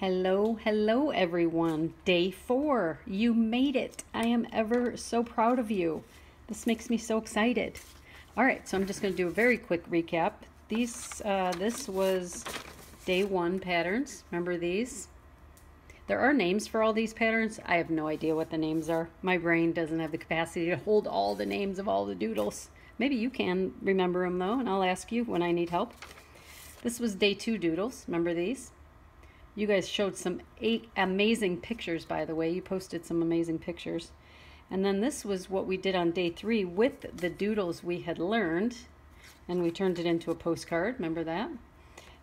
Hello, hello everyone. Day 4. You made it. I am ever so proud of you. This makes me so excited. All right, so I'm just going to do a very quick recap. This was day 1 patterns. Remember these? There are names for all these patterns. I have no idea what the names are. My brain doesn't have the capacity to hold all the names of all the doodles. Maybe you can remember them though, and I'll ask you when I need help. This was day 2 doodles. Remember these? You guys showed some 8 amazing pictures, by the way. You posted some amazing pictures. And then this was what we did on day 3 with the doodles we had learned. And we turned it into a postcard. Remember that?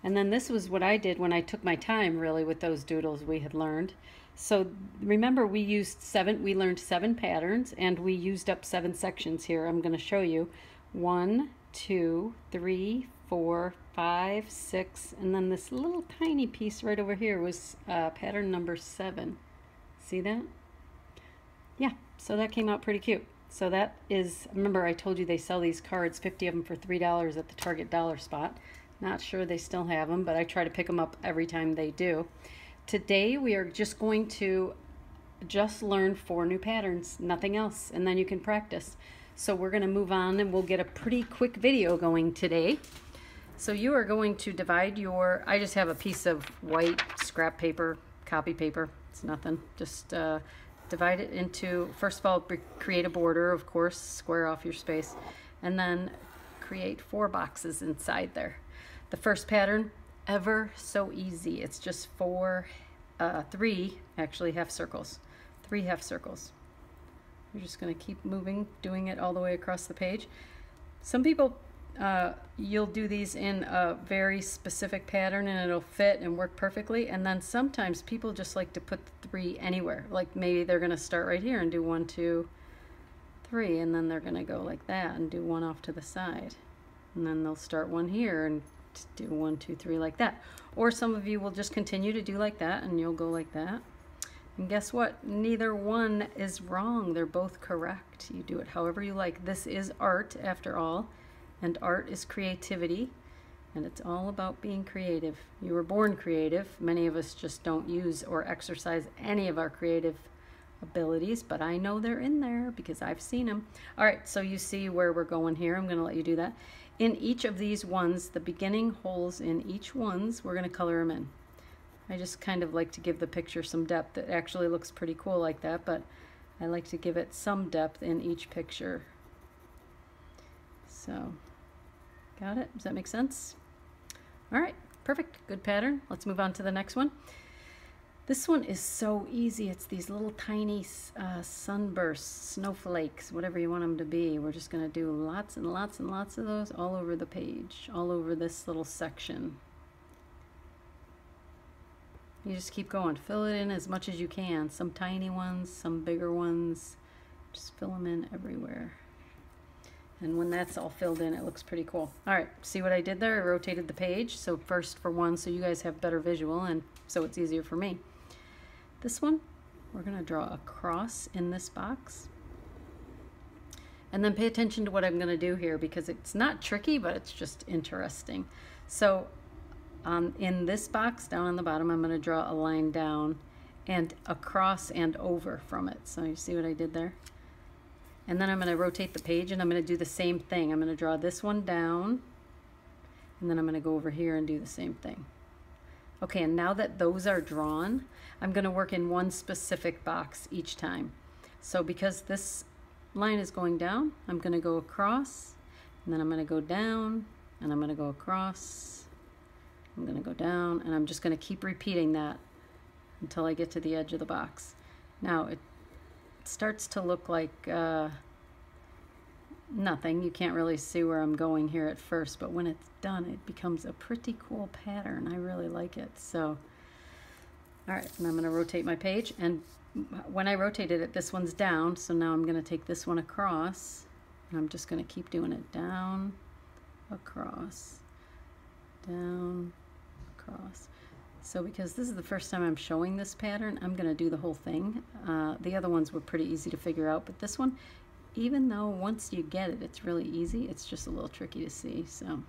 And then this was what I did when I took my time, really, with those doodles we had learned. So remember, we learned 7 patterns, and we used up 7 sections here. I'm going to show you. 1, 2, 3, 4, 5, 6, and then this little tiny piece right over here was pattern number 7. See that? Yeah, so that came out pretty cute. So that is, remember I told you they sell these cards, 50 of them for $3 at the Target dollar spot. Not sure they still have them, but I try to pick them up every time they do. Today we are just going to learn 4 new patterns, nothing else, and then you can practice. So we're going to move on and we'll get a pretty quick video going today. So you are going to divide your, I just have a piece of white scrap paper, copy paper, it's nothing. Just divide it into, first of all, create a border, of course, square off your space, and then create 4 boxes inside there. The first pattern, ever so easy. It's just 3 actually half circles, 3 half circles. You're just going to keep moving, doing it all the way across the page. Some people, you'll do these in a very specific pattern and it'll fit and work perfectly. And then sometimes people just like to put the 3 anywhere. Like maybe they're going to start right here and do 1, 2, 3, and then they're going to go like that and do 1 off to the side. And then they'll start 1 here and do 1, 2, 3 like that. Or some of you will just continue to do like that and you'll go like that. And guess what? Neither one is wrong. They're both correct. You do it however you like. This is art, after all, and art is creativity, and it's all about being creative. You were born creative. Many of us just don't use or exercise any of our creative abilities, but I know they're in there because I've seen them. All right, so you see where we're going here. I'm going to let you do that. In each of these ones, the beginning holes in each ones, we're going to color them in. I just kind of like to give the picture some depth. It actually looks pretty cool like that, but I like to give it some depth in each picture. So, got it? Does that make sense? All right, perfect. Good pattern. Let's move on to the next one. This one is so easy. It's these little tiny sunbursts, snowflakes, whatever you want them to be. We're just going to do lots and lots and lots of those all over the page, all over this little section. You just keep going. Fill it in as much as you can. Some tiny ones, some bigger ones. Just fill them in everywhere. And when that's all filled in, it looks pretty cool. All right, see what I did there? I rotated the page. So first for one, so you guys have better visual, and so it's easier for me. This one, we're going to draw a cross in this box. And then pay attention to what I'm going to do here because it's not tricky, but it's just interesting. So in this box down on the bottom, I'm going to draw a line down and across and over from it. So you see what I did there? And then I'm going to rotate the page and I'm going to do the same thing. I'm going to draw this one down and then I'm going to go over here and do the same thing. Okay, and now that those are drawn, I'm going to work in one specific box each time. So because this line is going down, I'm going to go across and then I'm going to go down and I'm going to go across. I'm going to go down and I'm just going to keep repeating that until I get to the edge of the box. Now it starts to look like nothing. You can't really see where I'm going here at first, but when it's done it becomes a pretty cool pattern. I really like it. So all right, and I'm going to rotate my page, and when I rotated it, this one's down, so now I'm going to take this one across and I'm just going to keep doing it down, across, down, across. So because this is the first time I'm showing this pattern, I'm going to do the whole thing. The other ones were pretty easy to figure out, but this one, even though once you get it, it's really easy, it's just a little tricky to see. So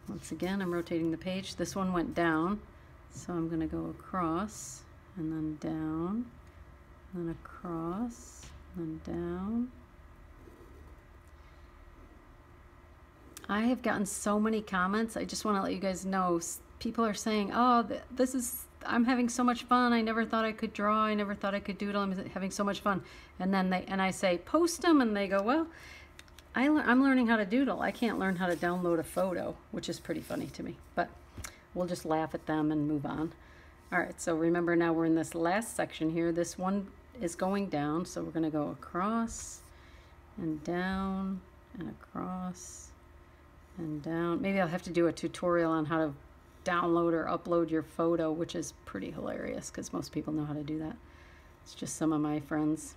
once again, I'm rotating the page. This one went down, So I'm going to go across and then down, and then across, and then down. I have gotten so many comments. I just want to let you guys know. People are saying, oh, I'm having so much fun. I never thought I could draw. I never thought I could doodle. I'm having so much fun. And then I say, post them, and they go, well, I'm learning how to doodle. I can't learn how to download a photo, which is pretty funny to me. But we'll just laugh at them and move on. All right, so remember now we're in this last section here. This one is going down, so we're going to go across and down and across and down. Maybe I'll have to do a tutorial on how to download or upload your photo, which is pretty hilarious because most people know how to do that. It's just some of my friends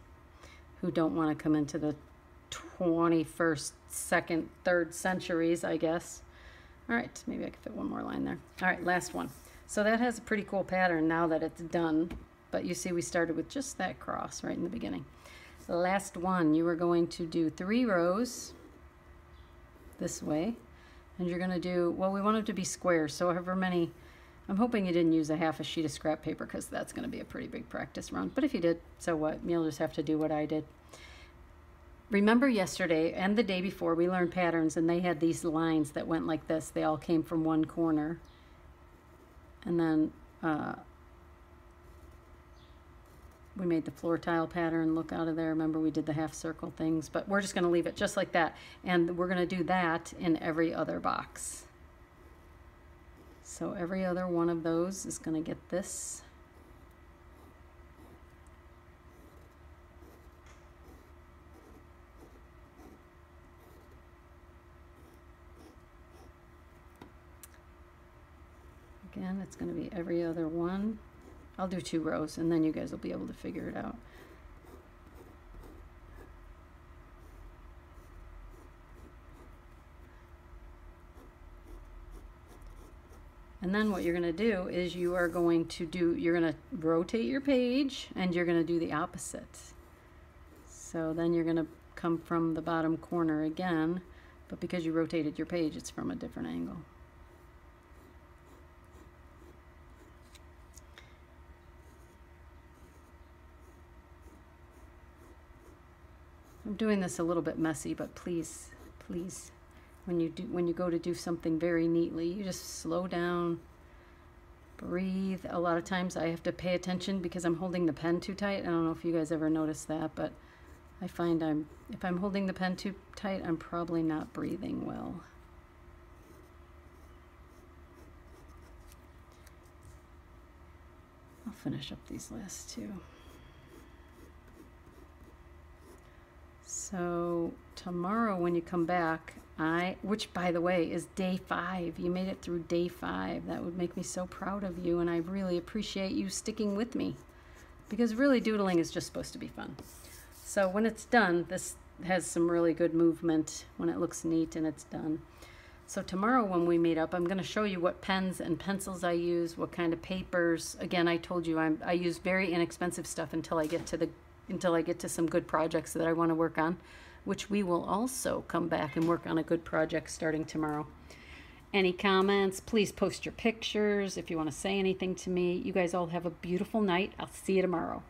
who don't want to come into the 21st, 2nd, 3rd centuries, I guess. All right, maybe I can fit one more line there. All right, last one. So that has a pretty cool pattern now that it's done, but you see we started with just that cross right in the beginning. The last one, you are going to do 3 rows this way, and you're going to do, well, we want it to be square, so however many, I'm hoping you didn't use a half a sheet of scrap paper because that's going to be a pretty big practice run, but if you did, so what? You'll just have to do what I did. Remember yesterday and the day before we learned patterns, and they had these lines that went like this. They all came from one corner. And then we made the floor tile pattern look out of there. Remember we did the half circle things, but we're just going to leave it just like that. And we're going to do that in every other box. So every other one of those is going to get this. Again, it's going to be every other one. I'll do 2 rows, and then you guys will be able to figure it out. And then what you're going to do is you're going to rotate your page, and you're going to do the opposite. So then you're going to come from the bottom corner again, but because you rotated your page, it's from a different angle. I'm doing this a little bit messy, but please, please, when you go to do something very neatly, you just slow down, breathe. A lot of times I have to pay attention because I'm holding the pen too tight. I don't know if you guys ever noticed that, but I find if I'm holding the pen too tight, I'm probably not breathing well. I'll finish up these last 2. So tomorrow when you come back, which by the way is day 5, you made it through day 5. That would make me so proud of you, and I really appreciate you sticking with me because really doodling is just supposed to be fun. So when it's done, this has some really good movement when it looks neat and it's done. So tomorrow when we meet up, I'm going to show you what pens and pencils I use, what kind of papers. Again, I told you I use very inexpensive stuff until I get to some good projects that I want to work on, which we will also come back and work on a good project starting tomorrow. Any comments, please post your pictures if you want to say anything to me. You guys all have a beautiful night. I'll see you tomorrow.